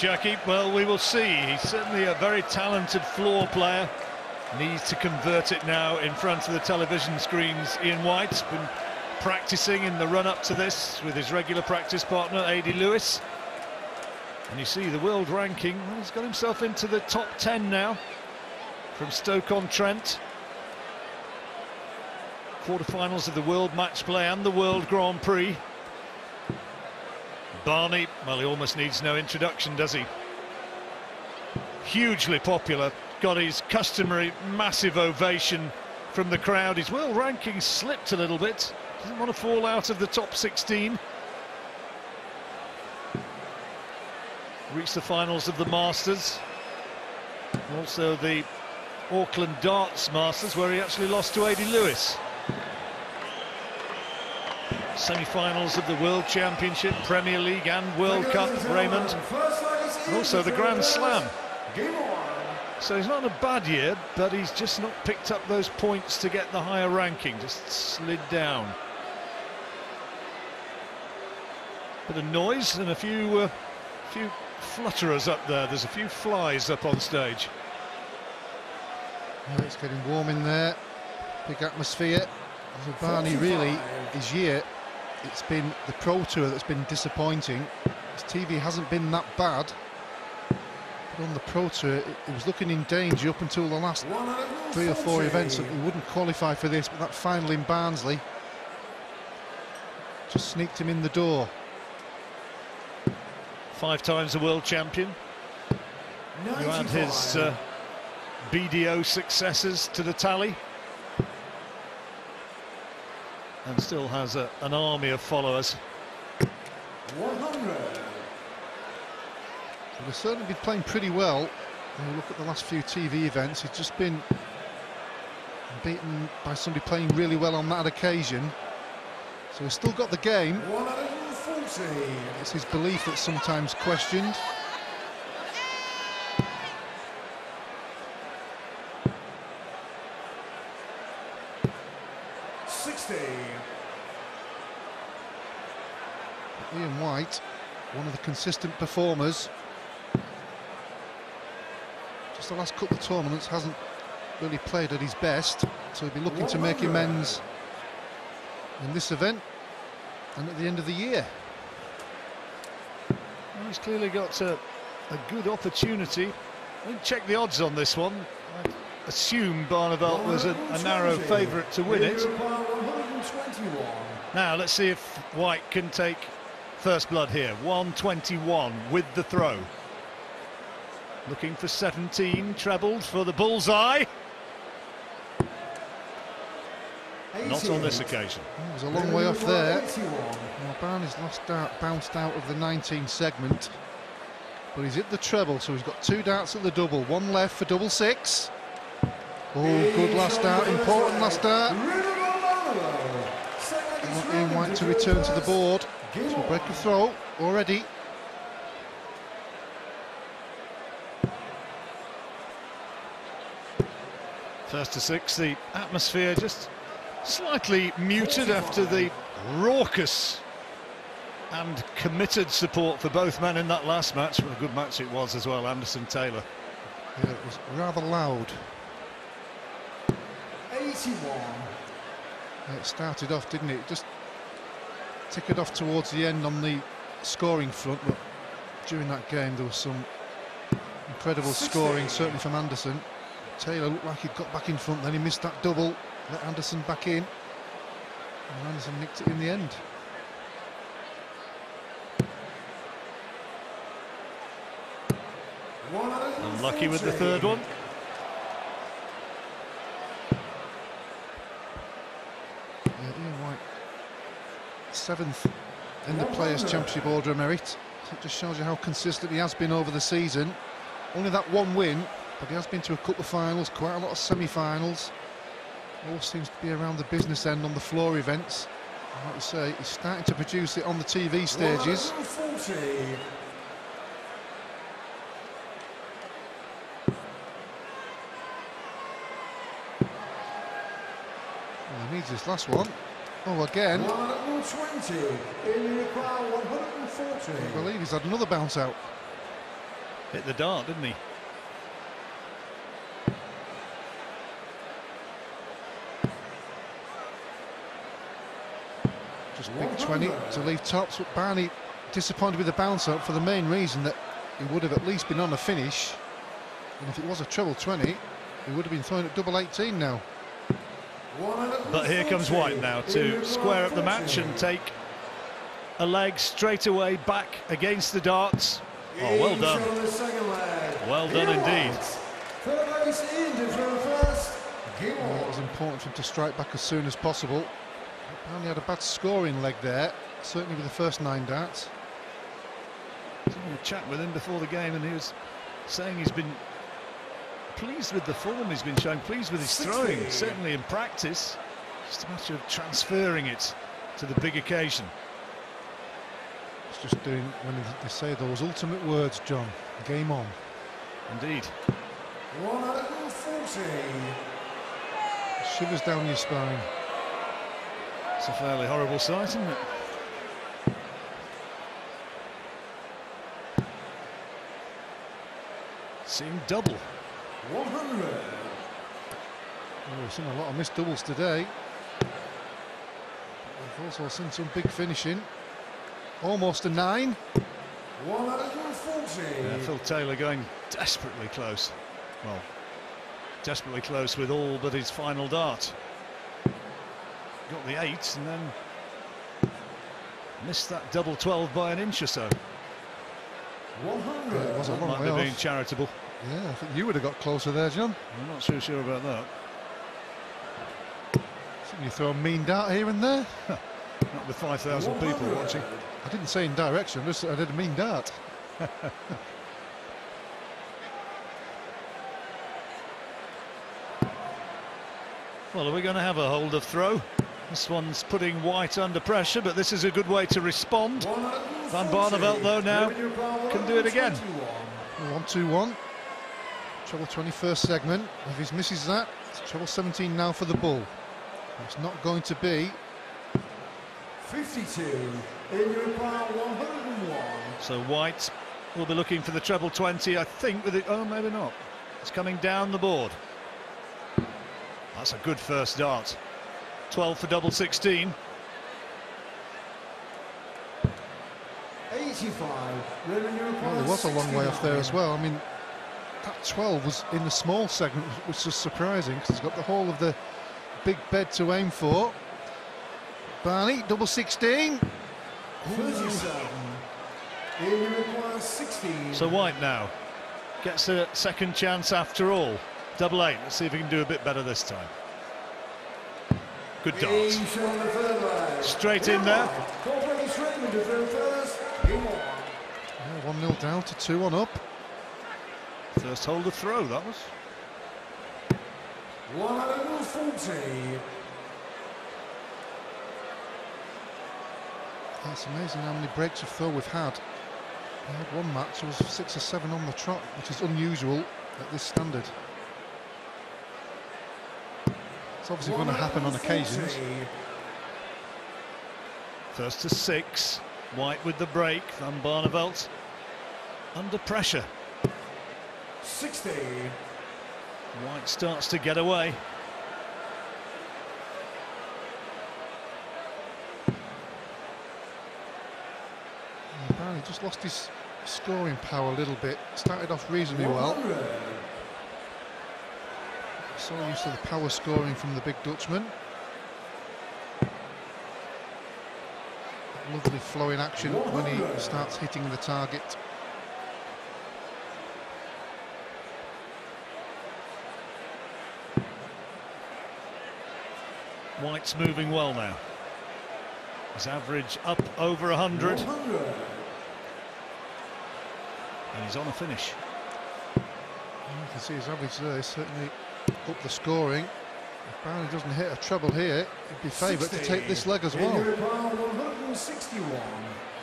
Jackie. Well, we will see. He's certainly a very talented floor player. Needs to convert it now in front of the television screens. Ian White's been practicing in the run-up to this with his regular practice partner, A.D. Lewis. And you see the world ranking, well, he's got himself into the top 10 now from Stoke-on-Trent. Quarterfinals of the World Match Play and the World Grand Prix. Barney, well, he almost needs no introduction, does he? Hugely popular, got his customary massive ovation from the crowd. His world ranking slipped a little bit, doesn't want to fall out of the top 16. Reached the finals of the Masters, also the Auckland Darts Masters, where he actually lost to A.D. Lewis. Semi-finals of the World Championship, Premier League and World Cup, Raymond, and also the Grand Slam. So he's not a bad year, but he's just not picked up those points to get the higher ranking, just slid down. Bit of noise and a few flutterers up there. There's a few flies up on stage. Yeah, it's getting warm in there, big atmosphere. So Barney, really, his year, it's been the Pro Tour that's been disappointing. His TV hasn't been that bad, but on the Pro Tour, it was looking in danger up until the last 3 or 4 events that he wouldn't qualify for this, but that final in Barnsley just sneaked him in the door. 5 times a world champion. You add his BDO successes to the tally, and still has an army of followers. 100. So they've certainly been playing pretty well. When we look at the last few TV events, he's just been beaten by somebody playing really well on that occasion. So he's still got the game. 140. It's his belief that's sometimes questioned. Ian White, one of the consistent performers. Just the last couple of tournaments hasn't really played at his best, so he'll be looking to make amends in this event and at the end of the year. Well, he's clearly got a good opportunity. I didn't check the odds on this one. I assume Barneveld was a narrow favourite to win it. Now let's see if White can take first blood here. 121 with the throw. Looking for 17, trebled for the bullseye. Not on this occasion. It was a long way off there. Well, Barney's last dart bounced out of the 19 segment, but he's hit the treble, so he's got 2 darts at the double. 1 left for double 6. Oh, good last dart, important last dart. I want Ian White to return to the board. So break the throw already. First to 6, the atmosphere just slightly muted after the raucous and committed support for both men in that last match. What a good match it was as well, Anderson-Taylor. Yeah, it was rather loud. 81. Yeah, it started off, didn't it? Just tickered off towards the end on the scoring front, but during that game there was some incredible scoring, certainly from Anderson. Taylor looked like he'd got back in front, then he missed that double, let Anderson back in, and Anderson nicked it in the end. Unlucky with the third one. Yeah, Ian White, 7th in the Players' Championship Order of Merit. So it just shows you how consistent he has been over the season. Only that 1 win, but he has been to a couple of finals, quite a lot of semi-finals. All seems to be around the business end on the floor events. And like you say, he's starting to produce it on the TV stages. 140. Well, he needs this last one. Oh, again. 120. I believe he's had another bounce out. hit the dart, didn't he? Just big 20 to leave tops, but Barney disappointed with the bounce out for the main reason that he would have at least been on a finish, and if it was a treble 20 he would have been throwing at double 18 now. But here comes White now to square up the match and take a leg straight away back against the darts. Oh, well done. Well done indeed. It was important for him to strike back as soon as possible. Barney had a bad scoring leg there, certainly with the first 9 darts. I was having a chat with him before the game and he was saying he's been pleased with the form he's been showing, pleased with his throwing, certainly in practice. Just a matter of transferring it to the big occasion. It's just doing, when they say those ultimate words, John, game on. Indeed. 140. Shivers down your spine. It's a fairly horrible sight, isn't it? Seeing double. 100. Oh, we've seen a lot of missed doubles today. We've also seen some big finishing. Almost a 9. 140. Phil Taylor going desperately close. Well, desperately close with all but his final dart. Got the 8 and then missed that double 12 by an inch or so. 100. It was a long Might way be off. being charitable. Yeah, I think you would have got closer there, John. I'm not so sure about that. You throw a mean dart here and there. Not with 5,000 people watching. I didn't say in direction, just I did a mean dart. Well, are we going to have a hold of throw? This one's putting White under pressure, but this is a good way to respond. Van Barneveld, though, now can do it again. 1-2-1. Treble 21st segment. If he misses that, it's treble 17 now for the bull. It's not going to be 52 in your power 101. So White will be looking for the treble 20, I think, with it. Oh, maybe not. It's coming down the board. That's a good first dart. 12 for double 16. 85. Well, there was a long way off there as well. I mean, that 12 was in the small segment, which was surprising because it's got the whole of the big bed to aim for. Barney, double 16. 37. In your require 16. So White now gets a second chance after all. Double 8. Let's see if he can do a bit better this time. Good dart. Straight in there. 1-0 down to 2-1 up. First hold of throw, that was. 140. It's amazing how many breaks of throw we've had. We had one match, it was 6 or 7 on the trot, which is unusual at this standard. It's obviously going to happen on occasions. First to 6. White with the break. Van Barneveld under pressure. 60. White starts to get away. Barney just lost his scoring power a little bit. Started off reasonably well. So used to the power scoring from the big Dutchman. Lovely flowing action when he starts hitting the target. White's moving well now. His average up over 100. And he's on a finish. You can see his average there is certainly up the scoring. If Barney doesn't hit a treble here, he'd be favourite to take this leg as well. 161.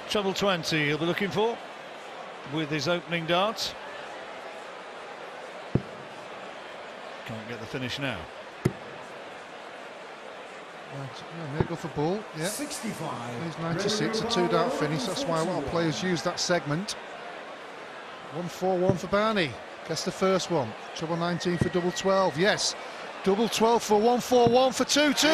Treble 20 he'll be looking for with his opening dart. Can't get the finish now. Yeah, may go for bull. Yeah. 65. He's 96, a 2-dart finish. That's why a lot of players use that segment. 1-4-1 for Barney. Guess the first one. Treble 19 for double 12. Yes. Double 12 for 1-4-1 for 2-2.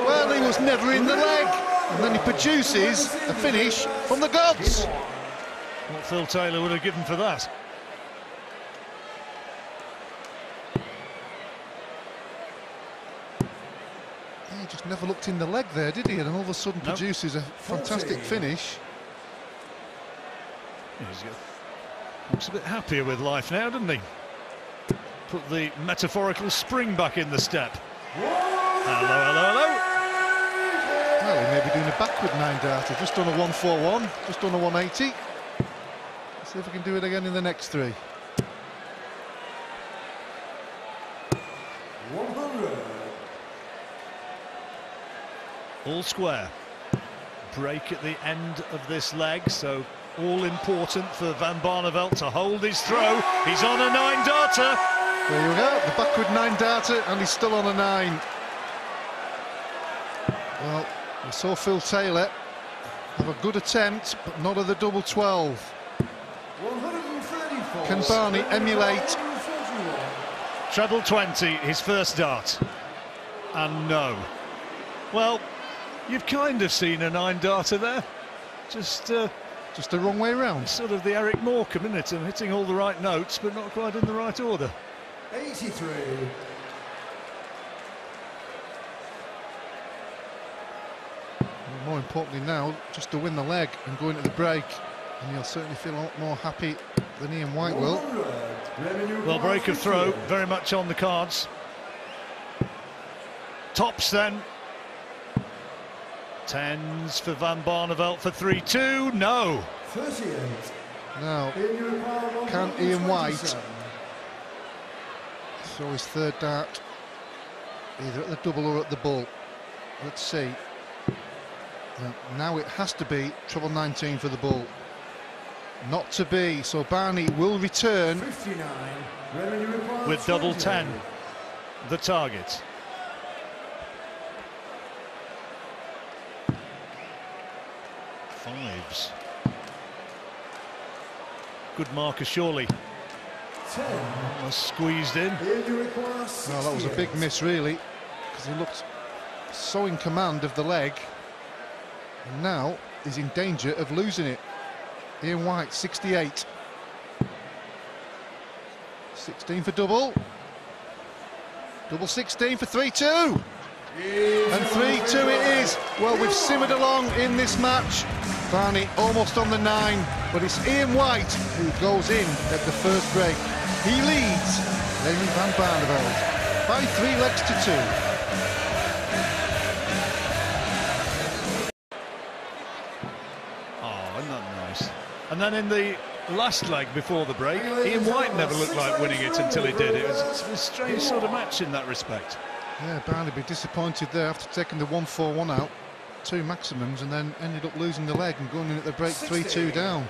Well, he was never in the leg. And then he produces a finish from the gods. What Phil Taylor would have given for that. He just never looked in the leg there, did he? And all of a sudden produces a fantastic finish. Looks a bit happier with life now, doesn't he? Put the metaphorical spring back in the step. Hello, hello, hello. Well, he may be doing a backward 9-darter. Just done a 1-4-1, just done a 180. Let's see if we can do it again in the next 3. 100. All square. Break at the end of this leg, so all important for Van Barneveld to hold his throw. He's on a 9-darter. There you go, the backward 9-darter, and he's still on a 9. Well, we saw Phil Taylor have a good attempt, but not at the double 12. 134. Can Barney emulate? Treble 20, his first dart. And no. Well, you've kind of seen a 9-darter there. Just the wrong way round. Sort of the Eric Morecambe, isn't it? And hitting all the right notes, but not quite in the right order. 83. More importantly now, just to win the leg and go into the break, and he'll certainly feel a lot more happy than Ian White will. Well, break of throw, very much on the cards. Tops then. 10s for Van Barneveld for 3-2. No. 38. Now, can Ian White throw his third dart either at the double or at the bull? Let's see. Now it has to be treble 19 for the bull. Not to be, so Barney will return 59. With double 10, the target. Fives. Good marker, surely. 10. Was squeezed in. Well, that was a big miss, really, because he looked so in command of the leg, and now he's in danger of losing it. Ian White, 68. 16 for double. Double 16 for 3-2. And 3-2 it is. Well, we've simmered along in this match. Barney almost on the 9, but it's Ian White who goes in at the first break. He leads Lenny Van Barneveld by 3 legs to 2. Oh, isn't that nice? And then in the last leg before the break, Ian White never looked like winning it until he did. It was a strange sort of match in that respect. Yeah, Barney be disappointed there after taking the 1-4-1 out, 2 maximums, and then ended up losing the leg and going in at the break 3-2 down.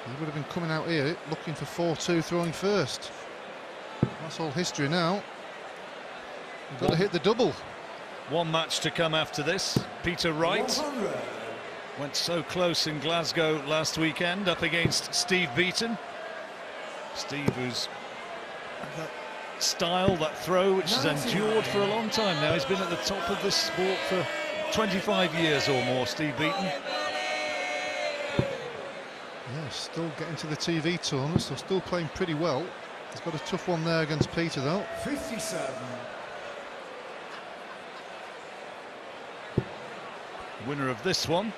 He would have been coming out here looking for 4-2, throwing first. That's all history now. You've got to hit the double. One match to come after this. Peter Wright 100. went so close in Glasgow last weekend up against Steve Beaton. Steve, who's that style, that throw, which has endured for a long time now. He's been at the top of this sport for 25 years or more, Steve Beaton. Yeah, still getting to the TV tournament, so still playing pretty well. He's got a tough one there against Peter, though. 57. Winner of this one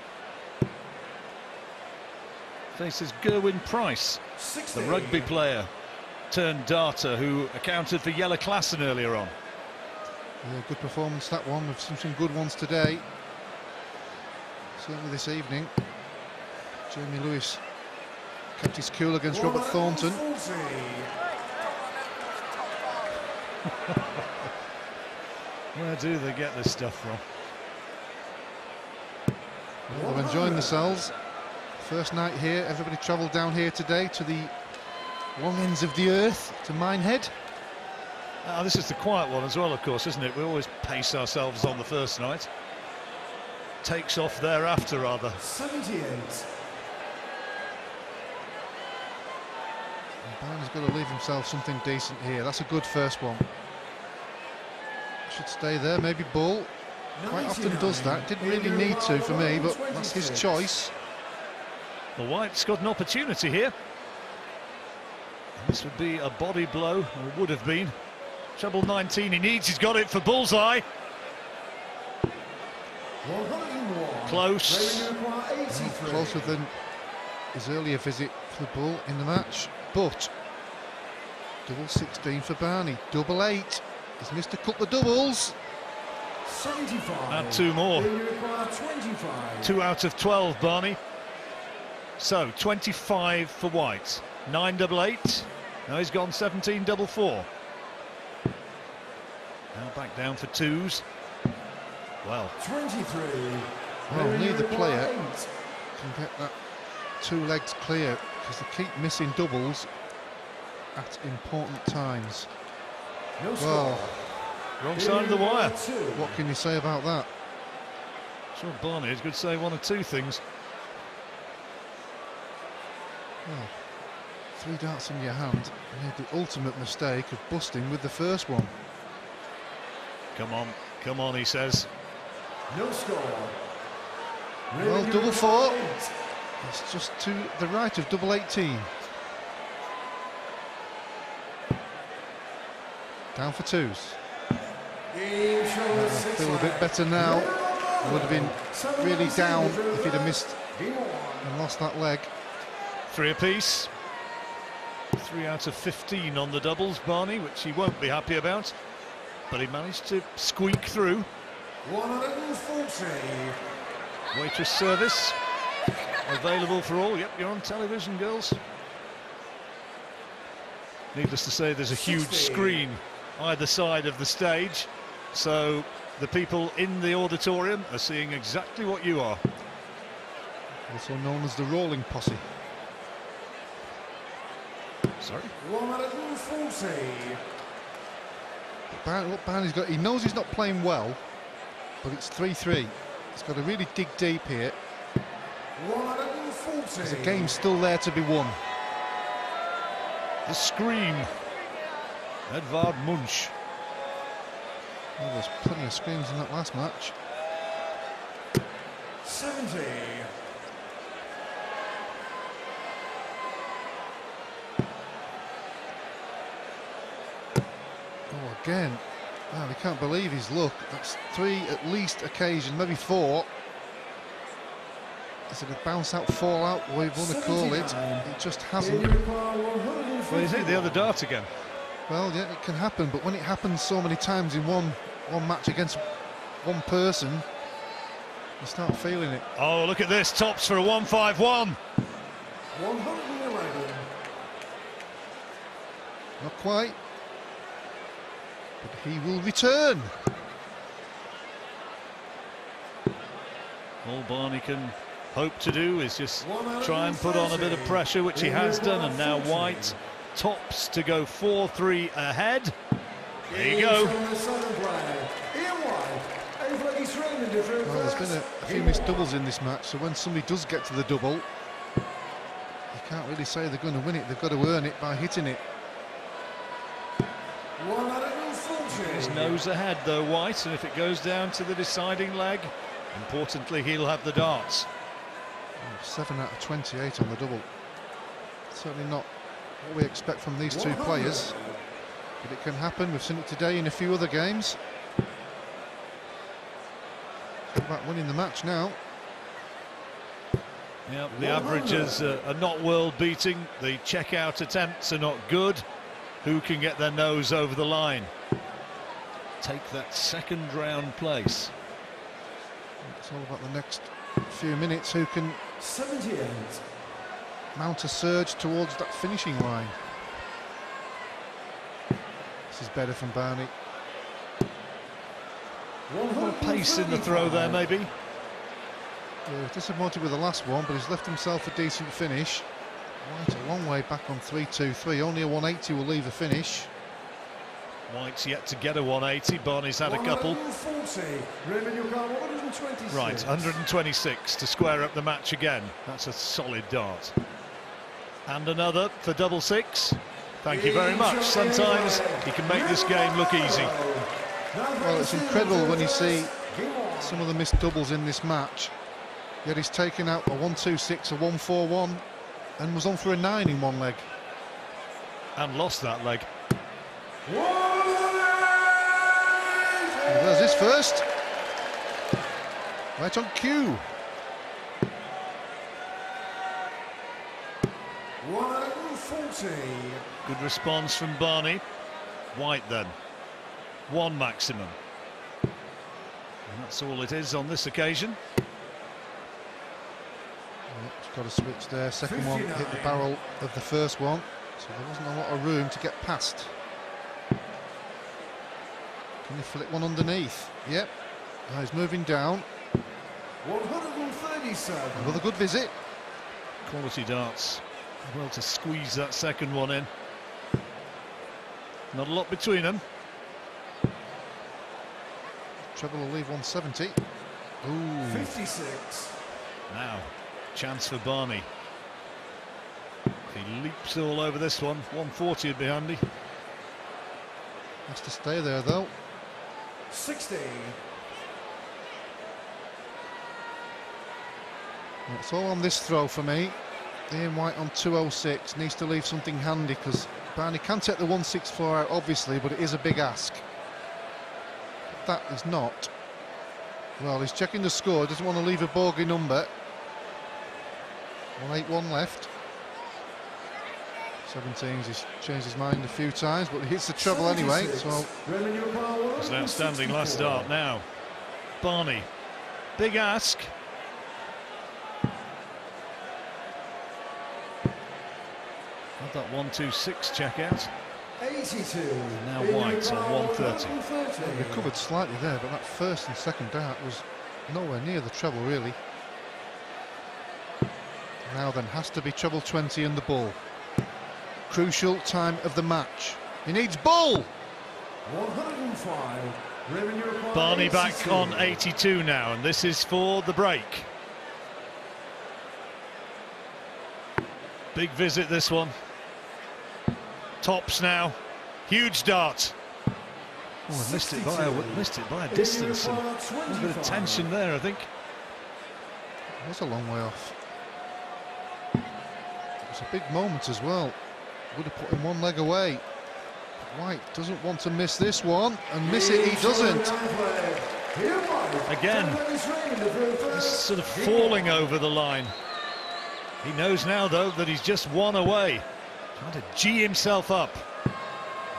faces Gerwyn Price, 60. the rugby player turned darter who accounted for Jelle Klassen earlier on. Yeah, good performance, that one. We've seen some good ones today. Certainly this evening. Jamie Lewis kept his cool against Robert Thornton. 140. Where do they get this stuff from? Well, they're enjoying themselves. First night here, everybody travelled down here today to the long ends of the earth, to Minehead. This is the quiet one as well, of course, isn't it? We always pace ourselves on the first night. Takes off thereafter, rather. 78. Barney's got to leave himself something decent here. That's a good first one. Should stay there, maybe ball. Quite often does that. Didn't really need to for me, but that's his choice. The White's got an opportunity here. This would be a body blow, or would have been. Treble 19 he needs, he's got it for bullseye. Close. Closer than his earlier visit for the ball in the match. But double 16 for Barney, double 8. He's missed a couple of doubles. 75. Add 2 more. 25. 2 out of 12, Barney. So 25 for White. 9 double 8. Now he's gone 17 double 4. Now back down for 2s. Well, 23. Well, neither player can get that 2 legs clear because they keep missing doubles at important times. Well, wrong side of the wire. what can you say about that? Sure, Barney is good to say 1 or 2 things. Well, 3 darts in your hand, made the ultimate mistake of busting with the first one. Come on, he says. No score. Well, double 4. It's just to the right of double 18. Down for 2s. Feel a bit better now. Would have been really down if he'd have missed and lost that leg. 3 apiece. 3 out of 15 on the doubles, Barney, which he won't be happy about. But he managed to squeak through. 140. Waitress service available for all. Yep, you're on television, girls. Needless to say, there's a huge screen either side of the stage, so the people in the auditorium are seeing exactly what you are. Also known as the rolling posse. Sorry. 140. What Barney's got, he knows he's not playing well, but it's 3-3. He's got to really dig deep here. 140. There's a game still there to be won. The scream. Edvard Munch. Well, there's plenty of screams in that last match. 70. Oh, again. Wow, we can't believe his luck. That's 3 at least occasions, maybe 4. Is it a bounce out, fall out, whatever you want to call it? It just hasn't. Well, he's hit the other dart again. Well, yeah, it can happen, but when it happens so many times in one match against one person, you start feeling it. Oh, look at this, tops for a 151. 111. Not quite. But he will return. All Barney can hope to do is just try and put on a bit of pressure, which he has done, and now White tops to go 4-3 ahead. There you go. Well, there's been a few missed doubles in this match, so when somebody does get to the double, you can't really say they're going to win it. They've got to earn it by hitting it. His nose ahead though, White, and if it goes down to the deciding leg, importantly, he'll have the darts. 7 out of 28 on the double. Certainly not what we expect from these 2 players, but it can happen. We've seen it today in a few other games. It's about winning the match now. Yeah, the averages are not world-beating. The check-out attempts are not good. Who can get their nose over the line? Take that second round place. It's all about the next few minutes. Who can 78. mount a surge towards that finishing line? This is better from Barney. A little pace in the throw there, maybe. Yeah, he was disappointed with the last one, but he's left himself a decent finish. White a long way back on 3-2-3. Only a 180 will leave the finish. White's yet to get a 180. Barney's had a couple. 140. Right, 126 to square up the match again. That's a solid dart. And another for double six. Thank you very much. Sometimes he can make this game look easy. Well, it's incredible when you see some of the missed doubles in this match. Yet he's taken out a 1-2-6, a 1-4-1, and was on for a 9 in one leg. And lost that leg. There's his first. Right on cue. 140. Good response from Barney. White then. One maximum. And that's all it is on this occasion. He's got a switch there. Second one hit the barrel of the first one, so there wasn't a lot of room to get past. Can he flick one underneath? Yep. Now he's moving down. 137. Another good visit. Quality darts. Well to squeeze that second one in. Not a lot between them. Treble will leave 170. Ooh. 56. Now, chance for Barney. If he leaps all over this one, 140 would be handy. Has to stay there though. 60. It's all on this throw for me. Ian White on 206 needs to leave something handy, because Barney can take the 164 out obviously, but it is a big ask. But that is not. Well, he's checking the score, doesn't want to leave a bogey number. 181 left. 17's he's changed his mind a few times, but he hits the treble anyway, so It's an outstanding last dart now. Barney, big ask. Had that 1-2-6 check out. 82. Now White on 130. he recovered slightly there, but that first and second dart was nowhere near the treble really. Now then, has to be treble 20 in the ball. Crucial time of the match. He needs ball. 105. Barney back on 82 now, and this is for the break. Big visit this one. Tops now. Huge dart. Oh, I missed it by a distance. And a bit of tension there, I think. That's a long way off. It was a big moment as well. Would have put him one leg away. But White doesn't want to miss this one, and miss it he doesn't. Again, he's sort of falling over the line. He knows now, though, that he's just one away. Trying to G himself up.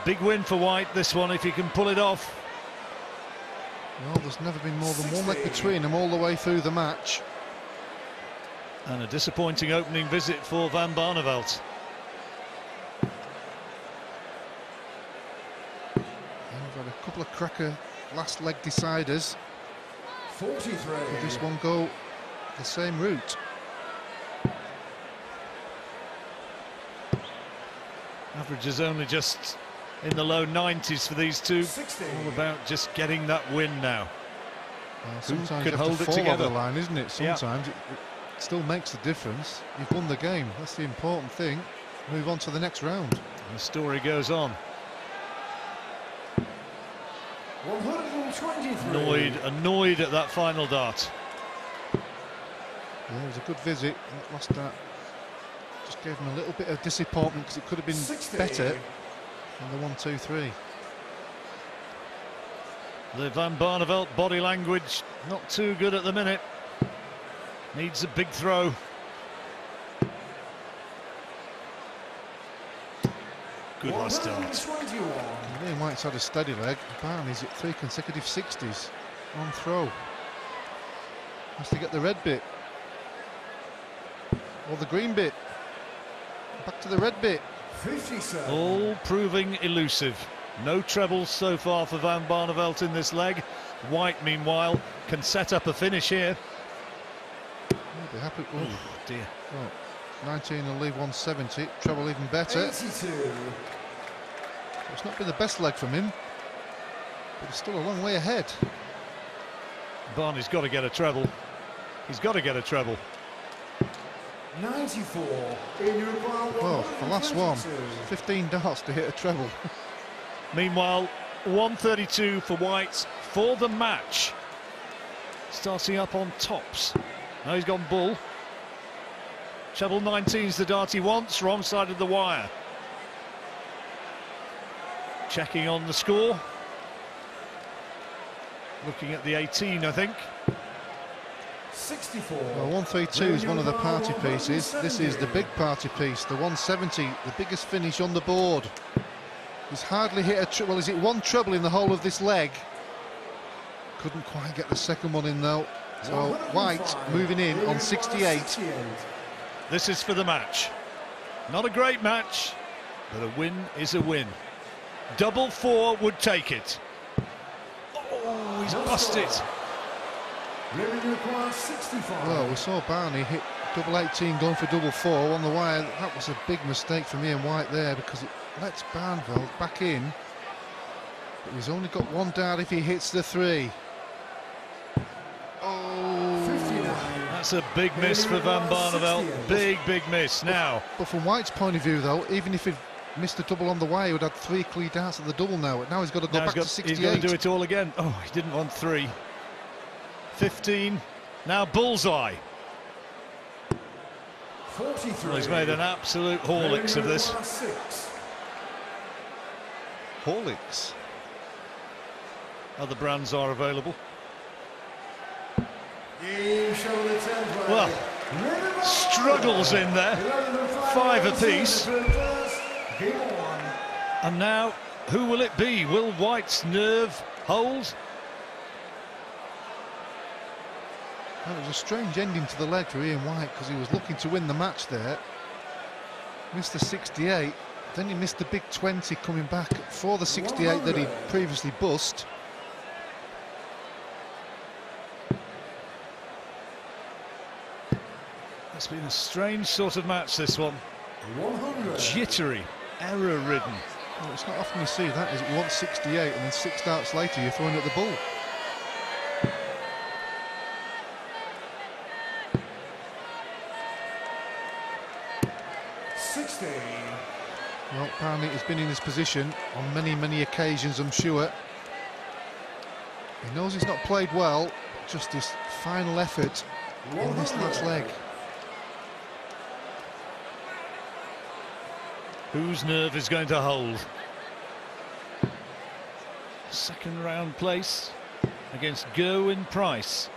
Big win for White, this one, if he can pull it off. Well, there's never been more than one leg between them all the way through the match. And a disappointing opening visit for Van Barneveld. And we've had a couple of cracker last leg deciders. 43. Could this one go the same route? Average is only just in the low 90s for these two. 60. All about just getting that win now. Well, sometimes could you have hold to it fall together? over the line, isn't it? Sometimes it still makes a difference. You've won the game. That's the important thing. Move on to the next round. And the story goes on. 123. Annoyed at that final dart. Yeah, it was a good visit. And that last dart just gave him a little bit of disappointment, because it could have been 60. better than the 1-2-3. The Van Barneveld body language not too good at the minute. Needs a big throw. Good last dart. 121. Ian White's had a steady leg. Barney's at 3 consecutive 60s on throw. Has to get the red bit. Or the green bit. Back to the red bit. 57. All proving elusive. No trebles so far for Van Barneveld in this leg. White, meanwhile, can set up a finish here. He'll be happy. Oh dear. Well, 19 will leave 170. Treble even better. 82. It's not been the best leg from him, but it's still a long way ahead. Barney's got to get a treble. He's got to get a treble. 94. In your require Well, the last one, 122. 15 darts to hit a treble. Meanwhile, 132 for White for the match. Starting up on tops. Now he's gone bull. Treble 19's the dart he wants, wrong side of the wire. Checking on the score. Looking at the 18, I think. 64. Well, 132 is one of the party pieces. This is the big party piece, the 170, the biggest finish on the board. He's hardly hit a treble. Well, is it one treble in the whole of this leg? Couldn't quite get the second one in though. So White moving in on 68. This is for the match. Not a great match, but a win is a win. Double four would take it. Oh, he's busted. Well, we saw Barney hit double 18 going for double four on the wire. That was a big mistake for me and White there, because it lets Barneveld back in. But he's only got one dart if he hits the three. Oh, 59. That's a big miss for Van Barneveld. Big, big miss. Now, but from White's point of view though, even if he'd missed a double on the wire, he would have 3 clear darts at the double now. Now he's got to go back to 68. He's got to do it all again. Oh, he didn't want 3. 15. Now bullseye. 43. Well, he's made an absolute Horlicks of this. 6. Horlicks. Other brands are available. Well, Struggles in there. 5 apiece. And now, who will it be? Will White's nerve hold? That was a strange ending to the leg for Ian White, because he was looking to win the match there. Missed the 68, then he missed the big 20 coming back for the 68 that he previously bussed. It's been a strange sort of match, this one. 100. Jittery, error-ridden. Well, it's not often you see that, is it? You want 68 and then 6 darts later you're throwing at the bull. Well, Barney has been in this position on many, many occasions, I'm sure. He knows he's not played well, just his final effort in this last leg. Whose nerve is going to hold? Second round place against Gerwyn Price.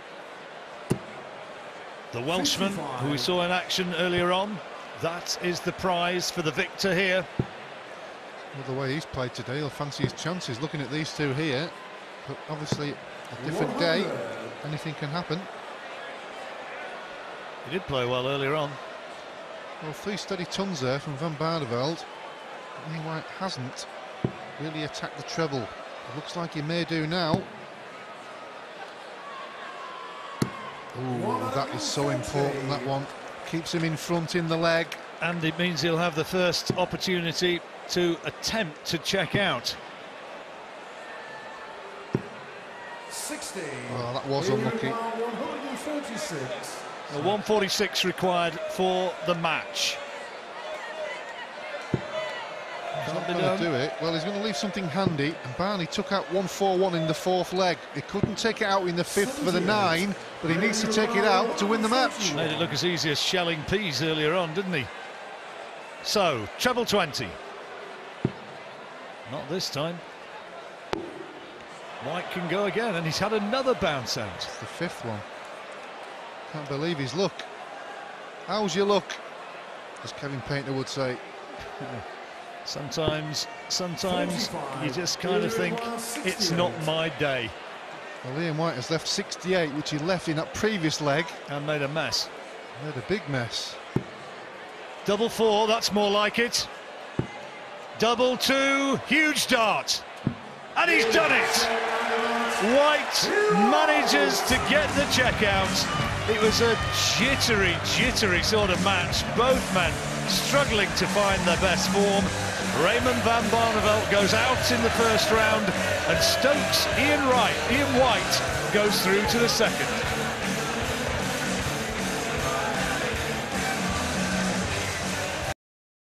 The Welshman, who we saw in action earlier on. That is the prize for the victor here. Well, the way he's played today, he'll fancy his chances looking at these two here. But obviously, a different day, anything can happen. He did play well earlier on. Well, 3 steady tons there from Van Barneveld. But Ian White hasn't really attacked the treble. It looks like he may do now. Oh, that is so important, that one. Keeps him in front in the leg. And it means he'll have the first opportunity to attempt to check out. 60. Oh, that was unlucky. 146. Well, 146 required for the match. He's not going to do it. Well, he's going to leave something handy, and Barney took out 141 in the 4th leg. He couldn't take it out in the 5th for the 9, but he needs to take it out to win the match. Made it look as easy as shelling peas earlier on, didn't he? So, treble 20. Not this time. White can go again, and he's had another bounce out. It's the 5th one. Can't believe his luck. How's your luck? As Kevin Painter would say. Sometimes you just kind of think, it's not my day. Well, Ian White has left 68, which he left in that previous leg. And made a mess. Made a big mess. Double 4, that's more like it. Double 2, huge dart. And he's done it! White manages to get the check out. It was a jittery sort of match. Both men struggling to find their best form. Raymond Van Barneveld goes out in the first round, and Stokes' Ian White goes through to the second.